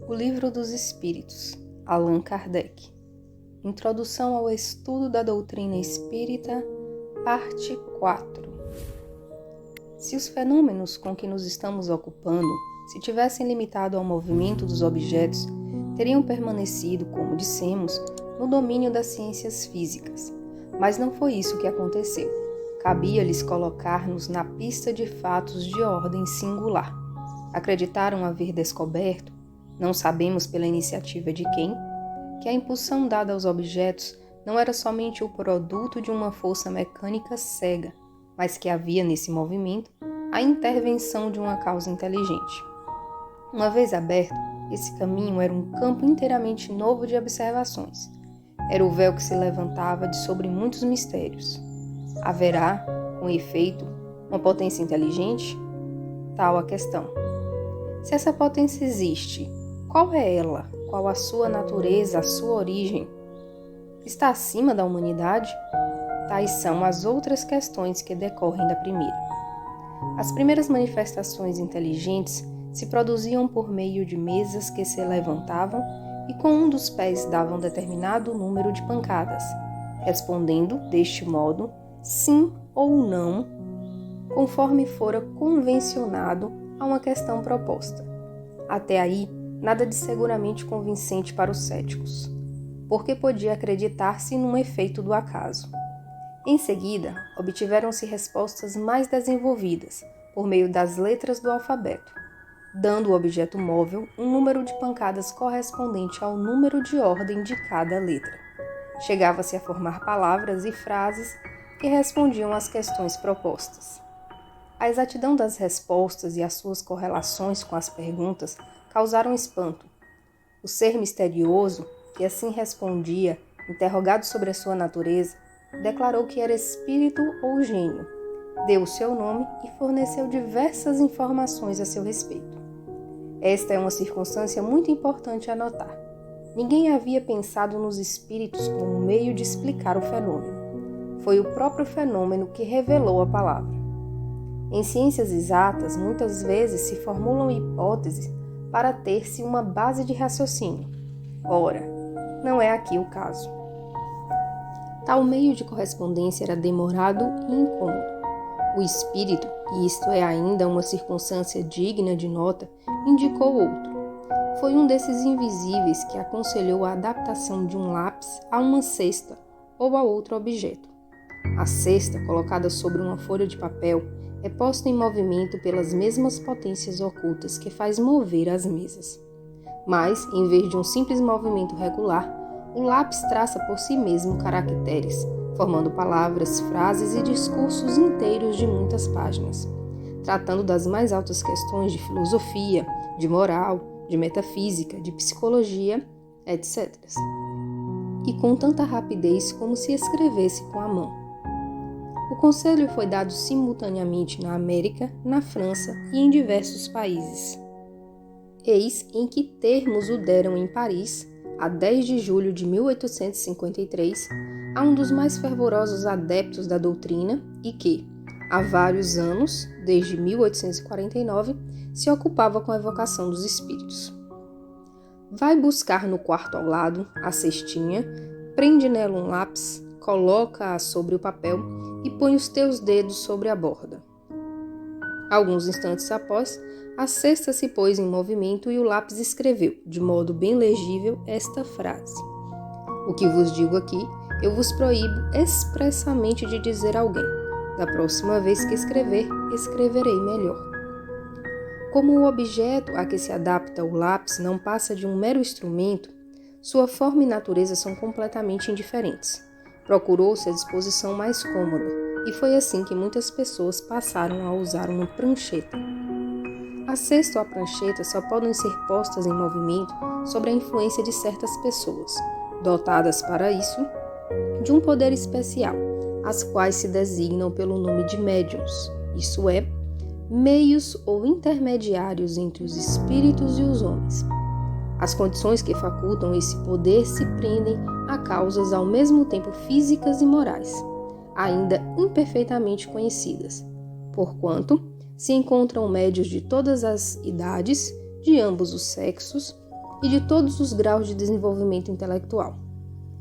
O Livro dos Espíritos, Allan Kardec. Introdução ao estudo da doutrina espírita, parte 4. Se os fenômenos com que nos estamos ocupando se tivessem limitado ao movimento dos objetos, teriam permanecido, como dissemos, no domínio das ciências físicas. Mas não foi isso que aconteceu. Cabia-lhes colocar-nos na pista de fatos de ordem singular. Acreditaram haver descoberto, não sabemos pela iniciativa de quem, que a impulsão dada aos objetos não era somente o produto de uma força mecânica cega, mas que havia nesse movimento a intervenção de uma causa inteligente. Uma vez aberto, esse caminho era um campo inteiramente novo de observações. Era o véu que se levantava de sobre muitos mistérios. Haverá, com efeito, uma potência inteligente? Tal a questão. Se essa potência existe, qual é ela? Qual a sua natureza, a sua origem? Está acima da humanidade? Tais são as outras questões que decorrem da primeira. As primeiras manifestações inteligentes se produziam por meio de mesas que se levantavam e com um dos pés davam determinado número de pancadas, respondendo, deste modo, sim ou não, conforme fora convencionado a uma questão proposta. Até aí, nada de seguramente convincente para os céticos, porque podia acreditar-se num efeito do acaso. Em seguida, obtiveram-se respostas mais desenvolvidas, por meio das letras do alfabeto, dando ao objeto móvel um número de pancadas correspondente ao número de ordem de cada letra. Chegava-se a formar palavras e frases que respondiam às questões propostas. A exatidão das respostas e as suas correlações com as perguntas causaram espanto. O ser misterioso, que assim respondia, interrogado sobre a sua natureza, declarou que era espírito ou gênio, deu o seu nome e forneceu diversas informações a seu respeito. Esta é uma circunstância muito importante a notar. Ninguém havia pensado nos espíritos como meio de explicar o fenômeno. Foi o próprio fenômeno que revelou a palavra. Em ciências exatas, muitas vezes se formulam hipóteses para ter-se uma base de raciocínio. Ora, não é aqui o caso. Tal meio de correspondência era demorado e incômodo. O espírito, e isto é ainda uma circunstância digna de nota, indicou outro. Foi um desses invisíveis que aconselhou a adaptação de um lápis a uma cesta ou a outro objeto. A cesta, colocada sobre uma folha de papel, é posta em movimento pelas mesmas potências ocultas que faz mover as mesas. Mas, em vez de um simples movimento regular, o lápis traça por si mesmo caracteres, formando palavras, frases e discursos inteiros de muitas páginas, tratando das mais altas questões de filosofia, de moral, de metafísica, de psicologia, etc. E com tanta rapidez como se escrevesse com a mão. O conselho foi dado simultaneamente na América, na França e em diversos países. Eis em que termos o deram em Paris, a 10 de julho de 1853, a um dos mais fervorosos adeptos da doutrina e que, há vários anos, desde 1849, se ocupava com a evocação dos espíritos. Vai buscar no quarto ao lado a cestinha, prende nela um lápis, coloca-a sobre o papel e põe os teus dedos sobre a borda. Alguns instantes após, a cesta se pôs em movimento e o lápis escreveu, de modo bem legível, esta frase: O que vos digo aqui, eu vos proíbo expressamente de dizer a alguém. Da próxima vez que escrever, escreverei melhor. Como o objeto a que se adapta o lápis não passa de um mero instrumento, sua forma e natureza são completamente indiferentes. Procurou-se a disposição mais cômoda, e foi assim que muitas pessoas passaram a usar uma prancheta. A cesta ou a prancheta só podem ser postas em movimento sob a influência de certas pessoas, dotadas para isso de um poder especial, as quais se designam pelo nome de médiuns, isso é, meios ou intermediários entre os espíritos e os homens. As condições que facultam esse poder se prendem a causas ao mesmo tempo físicas e morais, ainda imperfeitamente conhecidas, porquanto se encontram médios de todas as idades, de ambos os sexos, e de todos os graus de desenvolvimento intelectual.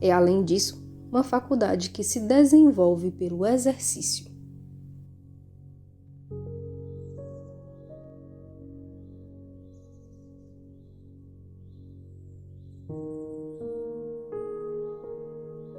É, além disso, uma faculdade que se desenvolve pelo exercício.